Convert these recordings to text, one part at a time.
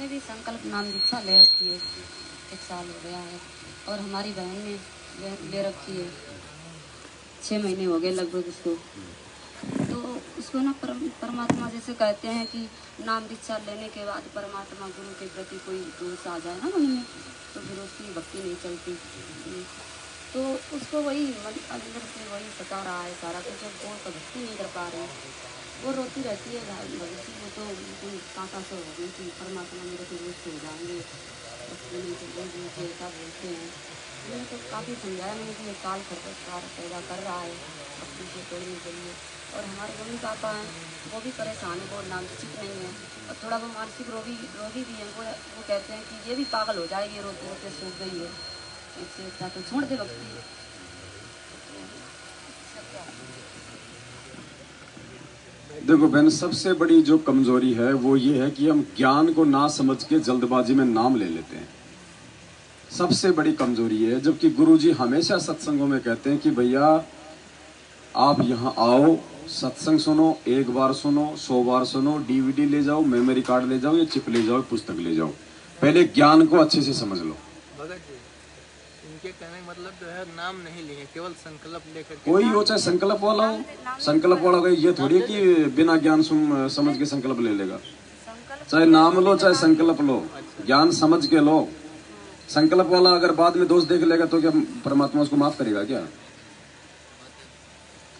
भी संकल्प नाम दीक्षा ले रखी है, 1 साल हो गया है। और हमारी बहन ने ले रखी है, 6 महीने हो गए लगभग उसको। तो उसको ना परमात्मा जैसे कहते हैं कि नाम दीक्षा लेने के बाद परमात्मा गुरु के प्रति कोई दोष आ जाए ना मन में, तो फिर उसकी भक्ति नहीं चलती। तो उसको वही अंदर से वही सता रहा है सारा कुछ, जब वो भक्ति नहीं कर पा रही, वो रोती रहती है भगवती वो तो बिल्कुल कांटा से हो गई कि परमात्मा मेरे को रोज हो जाएंगे, ऐसा बोलते हैं। मैंने तो काफ़ी समझाया मैंने कि ये काल खरपतवार पैदा कर रहा है भक्ति से तोड़ने के लिए। और हमारे मम्मी पापा हैं वो भी परेशान है, वो नामचित नहीं है और थोड़ा वो मानसिक रोगी भी है। वो कहते हैं कि ये भी पागल हो जाएगी, रोते रोते सूख गई है, इससे अच्छा तो छोड़ दे भक्ति। देखो बहन, सबसे बड़ी जो कमजोरी है वो ये है कि हम ज्ञान को ना समझ के जल्दबाजी में नाम ले लेते हैं। सबसे बड़ी कमजोरी है। जबकि गुरुजी हमेशा सत्संगों में कहते हैं कि भैया आप यहाँ आओ, सत्संग सुनो, 1 बार सुनो, 100 बार सुनो, डीवीडी ले जाओ, मेमोरी कार्ड ले जाओ या चिप ले जाओ, पुस्तक ले जाओ, पहले ज्ञान को अच्छे से समझ लो। भगत जी, इनके कहने का मतलब जो है नाम नहीं लिए, केवल संकल्प लेकर कोई हो, चाहे संकल्प वाला हो, संकल्प वाला हो, ये थोड़ी कि बिना ज्ञान समझ के संकल्प ले लेगा। चाहे नाम लो चाहे संकल्प लो, ज्ञान समझ के लो। संकल्प वाला अगर बाद में दोष देख लेगा तो क्या परमात्मा उसको माफ करेगा क्या?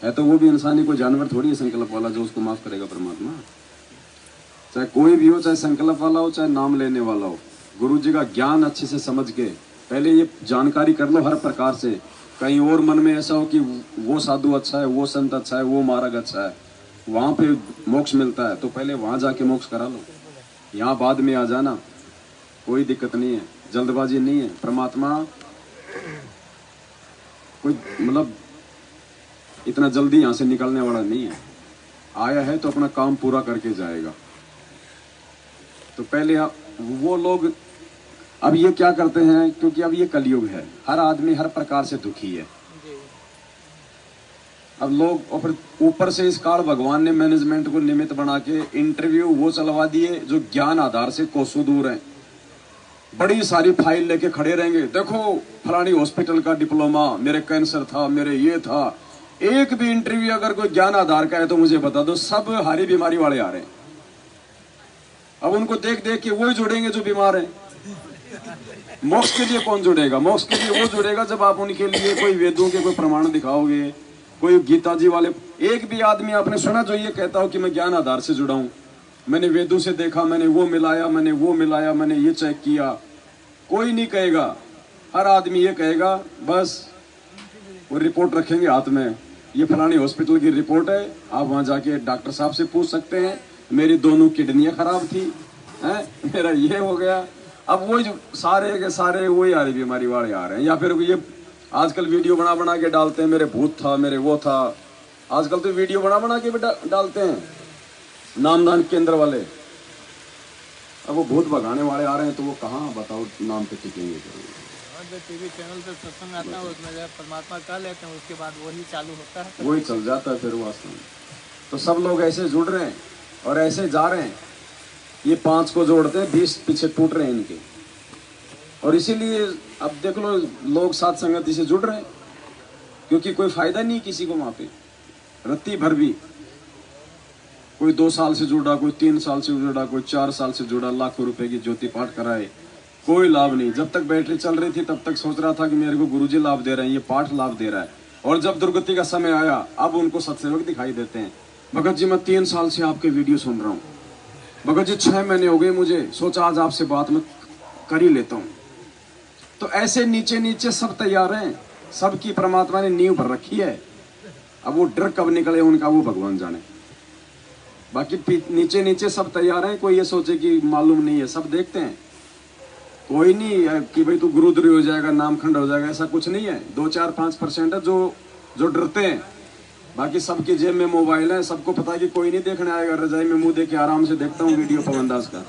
है तो वो भी इंसानी कोई जानवर थोड़ी है संकल्प वाला जो उसको माफ करेगा परमात्मा। चाहे कोई भी हो, चाहे संकल्प वाला हो चाहे नाम लेने वाला हो, गुरु जी का ज्ञान अच्छे से समझ के पहले ये जानकारी कर लो हर प्रकार से। कहीं और मन में ऐसा हो कि वो साधु अच्छा है, वो संत अच्छा है, वो मार्ग अच्छा है, वहां पे मोक्ष मिलता है, तो पहले वहां जाके मोक्ष करा लो। यहाँ बाद में आ जाना, कोई दिक्कत नहीं है, जल्दबाजी नहीं है। परमात्मा कोई मतलब इतना जल्दी यहाँ से निकलने वाला नहीं है। आया है तो अपना काम पूरा करके जाएगा। तो पहले वो लोग अब ये क्या करते हैं, क्योंकि अब ये कलयुग है, हर आदमी हर प्रकार से दुखी है। अब लोग ऊपर से इस काल भगवान ने मैनेजमेंट को निमित्त बना के इंटरव्यू वो चलवा दिए जो ज्ञान आधार से कोसों दूर हैं। बड़ी सारी फाइल लेके खड़े रहेंगे, देखो फलानी हॉस्पिटल का डिप्लोमा, मेरे कैंसर था, मेरे ये था। एक भी इंटरव्यू अगर कोई ज्ञान आधार का है तो मुझे बता दो, सब हारी बीमारी वाले आ रहे हैं। अब उनको देख देख के वही जुड़ेंगे जो बीमार हैं। मोक्ष के लिए कौन जुड़ेगा? मोक्ष के लिए वो जुड़ेगा जब आप उनके लिए कोई वेदों के कोई प्रमाण दिखाओगे, कोई गीता जी वाले। एक भी आदमी आपने सुना जो ये कहता हो कि मैं ज्ञान आधार से जुड़ा हूं, मैंने वेदों से देखा, मैंने वो मिलाया, मैंने वो मिलाया, मैंने ये चेक किया? कोई नहीं कहेगा। हर आदमी ये कहेगा, बस वो रिपोर्ट रखेंगे हाथ में, ये फलानी हॉस्पिटल की रिपोर्ट है, आप वहां जाके डॉक्टर साहब से पूछ सकते हैं, मेरी दोनों किडनियां खराब थी, मेरा ये हो गया। अब वो जो सारे के सारे वही आ रही बीमारी वाले आ रहे हैं। या फिर ये आजकल वीडियो बना बना के डालते हैं, मेरे भूत था, मेरे वो था। आजकल तो वीडियो बना बना के भी डालते हैं नामदान केंद्र वाले। अब वो भूत भगाने वाले आ रहे हैं तो वो कहाँ बताओ नाम पे टिकेंगे? जो टीवी चैनल पे सत्संग आता है उसमें जो परमात्मा कह लेते हैं, उसके बाद वही चालू होता है, वही चल जाता है फिर वास्तव में। तो सब लोग ऐसे जुड़ रहे हैं और ऐसे जा रहे हैं। ये 5 को जोड़ते हैं, 20 पीछे टूट रहे हैं इनके। और इसीलिए अब देख लो लोग साथ संगति से जुड़ रहे हैं, क्योंकि कोई फायदा नहीं किसी को वहां पे। रत्ती भर भी कोई 2 साल से जुड़ा, कोई 3 साल से जुड़ा, कोई 4 साल से जुड़ा, लाखों रुपए की ज्योति पाठ कराए, कोई लाभ नहीं। जब तक बैटरी चल रही थी तब तक सोच रहा था कि मेरे को गुरुजी लाभ दे रहे हैं, ये पाठ लाभ दे रहा है। और जब दुर्गति का समय आया, अब उनको सत्सेवक दिखाई देते हैं। भगत जी मैं 3 साल से आपके वीडियो सुन रहा हूँ, भगत जी 6 महीने हो गए, मुझे सोचा आज आपसे बात मैं कर ही लेता हूँ। तो ऐसे नीचे नीचे सब तैयार हैं, सबकी परमात्मा ने नींव भर रखी है। अब वो डर कब निकले उनका वो भगवान जाने। बाकी नीचे नीचे सब तैयार हैं। कोई ये सोचे कि मालूम नहीं है, सब देखते हैं। कोई नहीं है कि भाई तू गुरुद्री हो जाएगा, नामखंड हो जाएगा, ऐसा कुछ नहीं है। 2-4-5% है जो डरते हैं। बाकी सबकी जेब में मोबाइल है, सबको पता है कि कोई नहीं देखने आएगा। रजाई में मुंह देके आराम से देखता हूँ वीडियो पवन दास का।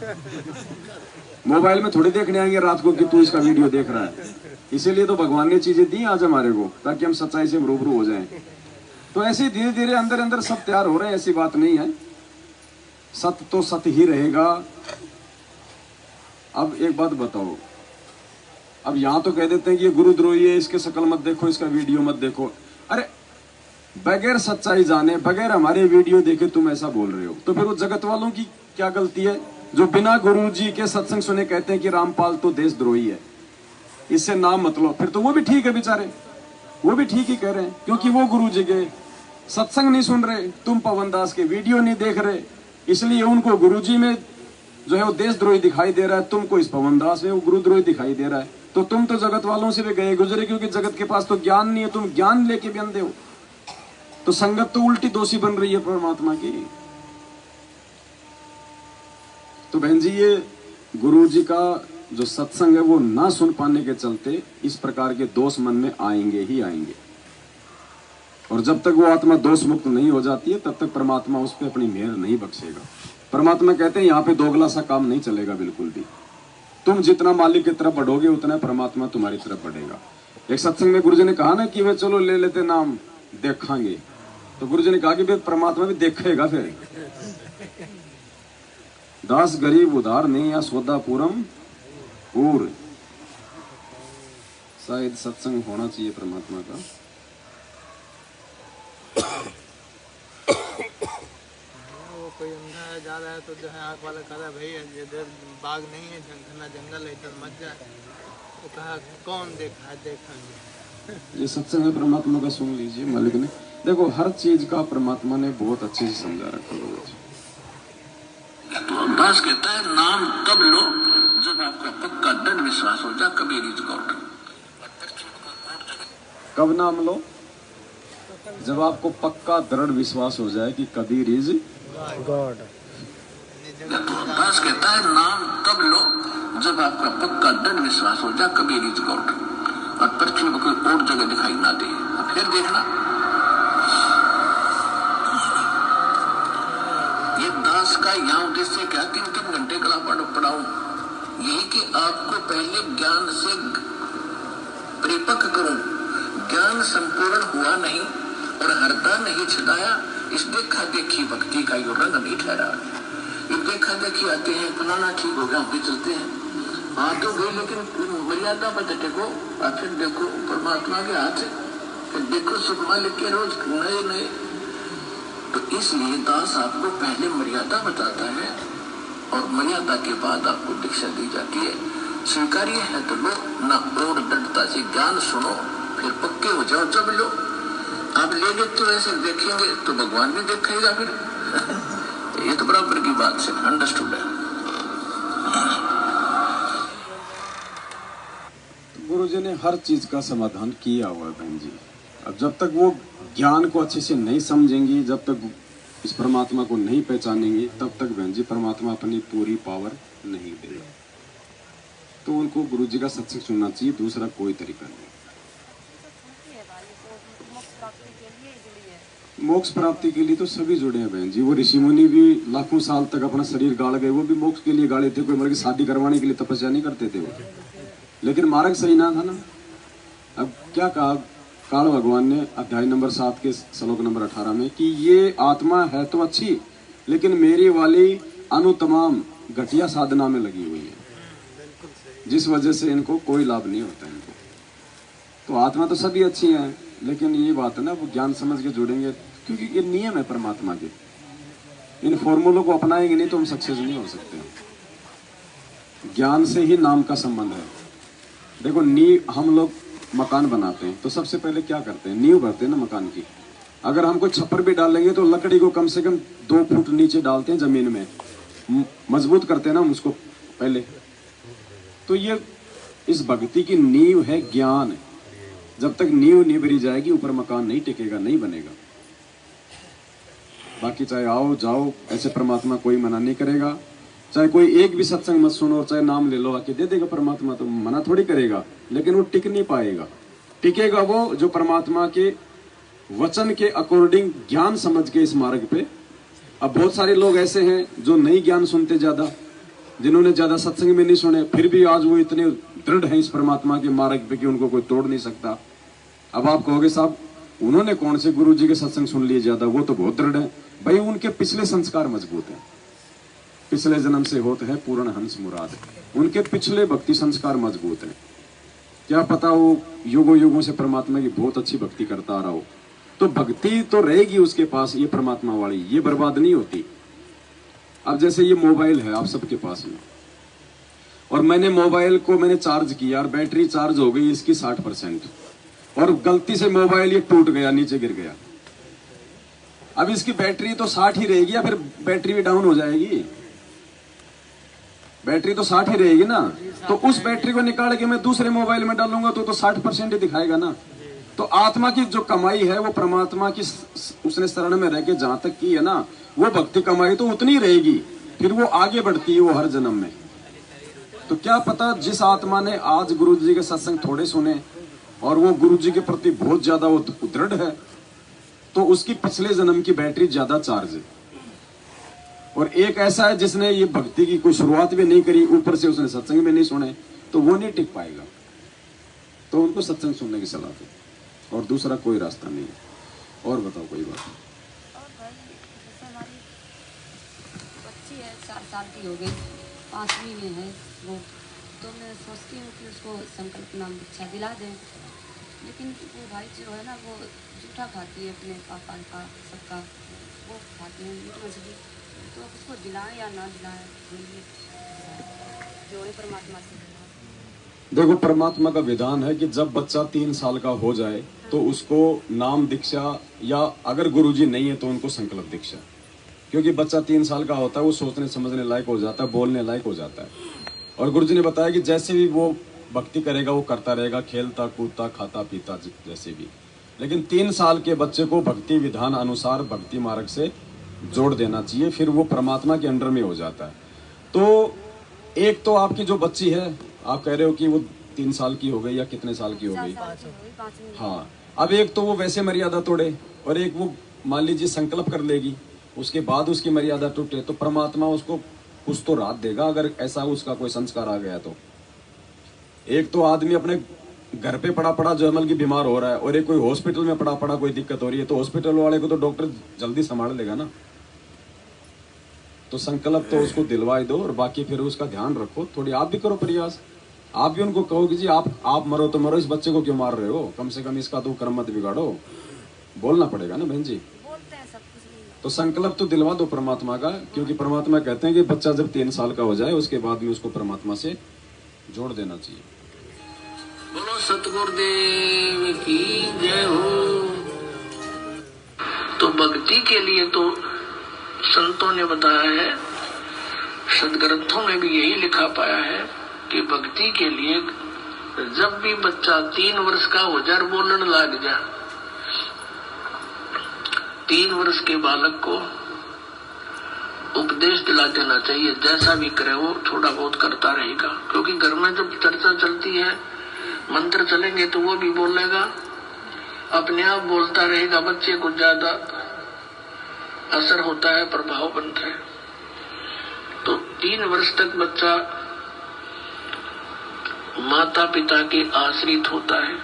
मोबाइल में थोड़ी देखने आएंगे रात को कि तू इसका वीडियो देख रहा है। इसीलिए तो भगवान ने चीजें दी आज हमारे को, ताकि हम सच्चाई से रूबरू हो जाएं। तो ऐसे धीरे धीरे अंदर अंदर सब तैयार हो रहे हैं, ऐसी बात नहीं है। सत्य तो सत्य ही रहेगा। अब एक बात बताओ, अब यहाँ तो कह देते हैं कि ये गुरुद्रोही है, इसके शक्ल मत देखो, इसका वीडियो मत देखो। अरे बगैर सच्चाई जाने, बगैर हमारे वीडियो देखे तुम ऐसा बोल रहे हो, तो फिर वो जगत वालों की क्या गलती है जो बिना गुरुजी के सत्संग सुने कहते हैं कि रामपाल तो देशद्रोही है, इससे नाम मत लो। फिर तो वो भी ठीक है बेचारे, वो भी ठीक ही कह रहे हैं, क्योंकि वो गुरुजी के सत्संग नहीं सुन रहे, तुम पवन दास के वीडियो नहीं देख रहे, इसलिए उनको गुरुजी में जो है वो देशद्रोही दिखाई दे रहा है, तुमको इस पवन दास में वो गुरुद्रोही दिखाई दे रहा है। तो तुम तो जगत वालों से भी गए गुजरे, क्योंकि जगत के पास तो ज्ञान नहीं है, तुम ज्ञान लेके भी अंधे हो। तो संगत तो उल्टी दोषी बन रही है परमात्मा की। तो बहन जी, ये गुरु जी का जो सत्संग है वो ना सुन पाने के चलते इस प्रकार के दोष मन में आएंगे ही आएंगे, और जब तक वो आत्मा दोष मुक्त नहीं हो जाती है तब तक परमात्मा उस पर अपनी मेहर नहीं बख्शेगा। परमात्मा कहते हैं यहाँ पे दोगला सा काम नहीं चलेगा बिल्कुल भी। तुम जितना मालिक की तरफ बढ़ोगे उतना परमात्मा तुम्हारी तरफ बढ़ेगा। एक सत्संग में गुरुजी ने कहा ना कि वे चलो ले लेते नाम देखांगे, तो गुरुजी ने कहा कि परमात्मा भी देखेगा। फिर दास गरीब उधार नहीं या सौदा पूरम पूर, शायद सत्संग होना चाहिए परमात्मा का। वो कोई अंधा जा रहा है तो जो है आँख वाला कह रहा है भाई इधर बाग नहीं है, घना जंगल है, इधर मत जा। तो कहा कौन देखा है, देखेंगे। ये सत्संग है परमात्मा का, सुन लीजिए। मालिक ने देखो हर चीज का परमात्मा ने बहुत अच्छे से समझा रखा है। तो दास कहता है नाम तब लो जब आपका पक्का दृढ़ विश्वास हो जाए कबीर इज गॉड। कब नाम लो? जब आपको पक्का दृढ़ विश्वास हो जाए कि कबीर इज गॉड। दास कहता है नाम तब लो जब आपका पक्का दृढ़ विश्वास हो जाए कबीर इज गॉड, और पृथ्वी में कोई और जगह दिखाई ना दे। फिर देखना ये दास का यहाँ उद्देश्य क्या, 3-3 घंटे कला पढ़ाऊं, यही कि आपको पहले ज्ञान से परिपक्व करूं। ज्ञान संपूर्ण हुआ नहीं और हरदा नहीं छुड़ाया, इस देखा देखी भक्ति का यो रंग नहीं ठहरा। ये देखा देखी आते हैं, फलाना ठीक हो गया, हम भी चलते हैं, हाँ तो गई, लेकिन मर्यादा पर टेको। और फिर देखो परमात्मा के हाथ, फिर देखो सुख मालिक के रोज नए नए। तो इसलिए दास आपको पहले मर्यादा बताता है और मर्यादा के बाद आपको दीक्षा दी जाती है। स्वीकार्य है तो लो, ना और दृढ़ता से ज्ञान सुनो, फिर पक्के हो जाओ जब लो। आप ले लेते हो ऐसे देखेंगे तो भगवान भी देखेगा फिर। ये तो बराबर की बात से अंडरस्टूड है। गुरु जी ने हर चीज का समाधान किया हुआ है बहन जी। अब जब तक वो ज्ञान को अच्छे से नहीं समझेंगी, जब तक इस परमात्मा को नहीं पहचानेंगी, तब तक बहन जी परमात्मा अपनी पूरी पावर नहीं देगा। तो उनको गुरु जी का सत्संग सुनना चाहिए, दूसरा कोई तरीका नहीं। मोक्ष प्राप्ति के लिए तो सभी जुड़े हैं बहन जी। वो ऋषि मुनि भी लाखों साल तक अपना शरीर गाड़ गए, वो भी मोक्ष के लिए गाड़े थे। कोई मर के शादी करवाने के लिए तपस्या नहीं करते थे वो, लेकिन मार्ग सही ना था ना। अब क्या कहा काल भगवान ने अध्याय नंबर 7 के श्लोक नंबर 18 में कि ये आत्मा है तो अच्छी, लेकिन मेरी वाली अनुतमाम घटिया साधना में लगी हुई है, जिस वजह से इनको कोई लाभ नहीं होता इनको। तो आत्मा तो सभी अच्छी है, लेकिन ये बात है ना, वो ज्ञान समझ के जुड़ेंगे, क्योंकि ये नियम है परमात्मा के। इन फॉर्मूलों को अपनाएंगे नहीं तो हम सक्सेस नहीं हो सकते। ज्ञान से ही नाम का संबंध है। देखो हम लोग मकान बनाते हैं तो सबसे पहले क्या करते हैं, नींव भरते हैं ना मकान की। अगर हम कोई छप्पर भी डालेंगे तो लकड़ी को कम से कम 2 फुट नीचे डालते हैं जमीन में, मजबूत करते हैं ना हम उसको पहले। तो ये इस भक्ति की नींव है ज्ञान। जब तक नींव नहीं भरी जाएगी ऊपर मकान नहीं टिकेगा, नहीं बनेगा। बाकी चाहे आओ जाओ ऐसे परमात्मा कोई मना नहीं करेगा। चाहे कोई एक भी सत्संग मत सुनो, चाहे नाम ले लो, आके दे देगा परमात्मा, तो मना थोड़ी करेगा। लेकिन वो टिक नहीं पाएगा। टिकेगा वो जो परमात्मा के वचन के अकॉर्डिंग ज्ञान समझ के इस मार्ग पे। अब बहुत सारे लोग ऐसे हैं जो नहीं ज्ञान सुनते ज्यादा, जिन्होंने ज्यादा सत्संग में नहीं सुने, फिर भी आज वो इतने दृढ़ हैं इस परमात्मा के मार्ग पे कि उनको कोई तोड़ नहीं सकता। अब आप कहोगे साहब उन्होंने कौन से गुरु जी के सत्संग सुन लिए ज्यादा, वो तो बहुत दृढ़ है। भाई उनके पिछले संस्कार मजबूत हैं। पिछले जन्म से होते हैं पूर्ण हंस मुराद। उनके पिछले भक्ति संस्कार मजबूत हैं। क्या पता वो युगों युगों से परमात्मा की बहुत अच्छी भक्ति करता आ रहा हो, तो भक्ति तो रहेगी उसके पास, ये परमात्मा वाली, ये बर्बाद नहीं होती। अब जैसे ये मोबाइल है आप सबके पास में, और मैंने मोबाइल को मैंने चार्ज किया और बैटरी चार्ज हो गई इसकी 60%, और गलती से मोबाइल ये टूट गया, नीचे गिर गया। अब इसकी बैटरी तो 60 ही रहेगी या फिर बैटरी भी डाउन हो जाएगी? बैटरी तो 60 ही रहेगी ना। तो उस बैटरी को निकाल के मैं दूसरे मोबाइल में डालूंगा तो 60% ही दिखाएगा ना। तो आत्मा की जो कमाई है वो परमात्मा की उसने शरण में रह के जहां तक की है ना, वो भक्ति कमाई तो उतनी रहेगी, फिर वो आगे बढ़ती है वो हर जन्म में। तो क्या पता जिस आत्मा ने आज गुरु जी के सत्संग थोड़े सुने और वो गुरु जी के प्रति बहुत ज्यादा वो दृढ़ है, तो उसकी पिछले जन्म की बैटरी ज्यादा चार्ज है। और एक ऐसा है जिसने ये भक्ति की कोई शुरुआत भी नहीं करी, ऊपर से उसने सत्संग में नहीं सुने, तो वो नहीं टिक पाएगा। तो उनको सत्संग सुनने की सलाह दो, और दूसरा कोई रास्ता नहीं है। और बताओ कोई बात? और भाई जैसे हमारी बच्ची है 4 साल की हो गई, 5वीं में है वो, तो मैं सोचती हूँ कि उसको संकल्प नाम दीक्षा दिला दें, लेकिन वो भाई जो है ना वो जूठा खाती है अपने पापा का सबका, वो खाती है मीट मछली। तो उसको दिलाएं या ना दिलाएं, जोड़े परमात्मा से। देखो परमात्मा का विधान है कि जब बच्चा 3 साल का हो जाए तो उसको नाम दीक्षा, या अगर गुरुजी नहीं है तो उनको संकल्प दीक्षा। क्योंकि बच्चा 3 साल का होता है, वो सोचने समझने लायक हो जाता है, बोलने लायक हो जाता है। और गुरुजी ने बताया कि जैसे भी वो भक्ति करेगा वो करता रहेगा, खेलता कूदता खाता पीता जैसे भी। लेकिन 3 साल के बच्चे को भक्ति विधान अनुसार भक्ति मार्ग से जोड़ देना चाहिए, फिर वो परमात्मा के अंडर में हो जाता है। तो एक तो आपकी जो बच्ची है, आप कह रहे हो कि वो 3 साल की हो गई या कितने साल की हो गई? 5 हाँ, अब एक तो वो वैसे मर्यादा तोड़े और एक वो मान लीजिए संकल्प कर लेगी, उसके बाद उसकी मर्यादा टूटे, तो परमात्मा उसको कुछ तो राहत देगा अगर ऐसा उसका कोई संस्कार आ गया तो। एक तो आदमी अपने घर पे पड़ा पड़ा जो अमल की बीमार हो रहा है, और एक कोई हॉस्पिटल में पड़ा पड़ा कोई दिक्कत हो रही है, तो हॉस्पिटल वाले को तो डॉक्टर जल्दी संभाल लेगा ना। तो संकल्प तो उसको दिलवाई दो, और बाकी फिर उसका ध्यान रखो, थोड़ी आप भी करो प्रयास। आप भी उनको कहो कि जी आप मरो तो मरो, इस बच्चे को क्यों मार रहे हो, कम से कम इसका तो कर्म मत बिगाड़ो। बोलना पड़ेगा ना बहन जी। बोलते हैं सब कुछ। तो संकल्प तो दिलवा दो परमात्मा का, क्योंकि परमात्मा कहते हैं कि बच्चा जब 3 साल का हो जाए उसके बाद में उसको परमात्मा से जोड़ देना चाहिए। बोलो सतगुरुदेव की जय हो। तो भक्ति के लिए तो संतों ने बताया है, सदग्रंथों में भी यही लिखा पाया है कि भक्ति के लिए जब भी बच्चा 3 वर्ष का हो जाए, बोलने लग जाए, 3 वर्ष के बालक को उपदेश दिला देना चाहिए। जैसा भी करे वो थोड़ा बहुत करता रहेगा, क्योंकि घर में जब चर्चा चलती है, मंत्र चलेंगे तो वो भी बोलेगा, अपने आप बोलता रहेगा। बच्चे को ज्यादा असर होता है, प्रभाव बनता है। तो 3 वर्ष तक बच्चा माता पिता के आश्रित होता है।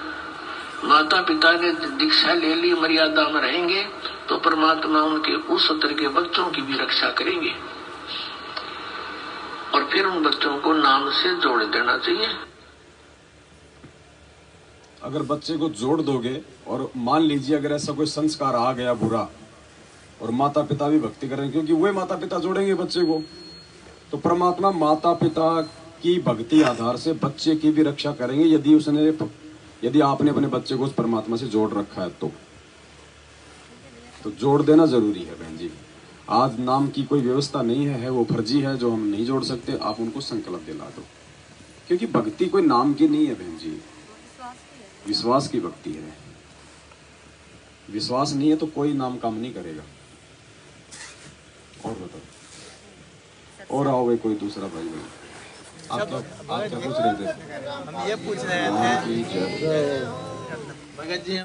माता पिता के दीक्षा ले ली, मर्यादा में रहेंगे तो परमात्मा उनके उस स्तर के बच्चों की भी रक्षा करेंगे, और फिर उन बच्चों को नाम से जोड़ देना चाहिए। अगर बच्चे को जोड़ दोगे, और मान लीजिए अगर ऐसा कोई संस्कार आ गया बुरा, और माता पिता भी भक्ति करेंगे, क्योंकि वही माता पिता जोड़ेंगे बच्चे को, तो परमात्मा माता पिता की भक्ति आधार से बच्चे की भी रक्षा करेंगे, यदि आपने अपने बच्चे को उस परमात्मा से जोड़ रखा है तो जोड़ देना जरूरी है बहन जी। आज नाम की कोई व्यवस्था नहीं है, वो फर्जी है जो हम नहीं जोड़ सकते। आप उनको संकल्प दिला दो, क्योंकि भक्ति कोई नाम की नहीं है बहन जी, विश्वास की भक्ति है। विश्वास नहीं है तो कोई नाम काम नहीं करेगा। और बताओ, और आओ कोई दूसरा भाई आप क्या पूछ रहे थे? हम ये पूछ रहे थे भगत जी,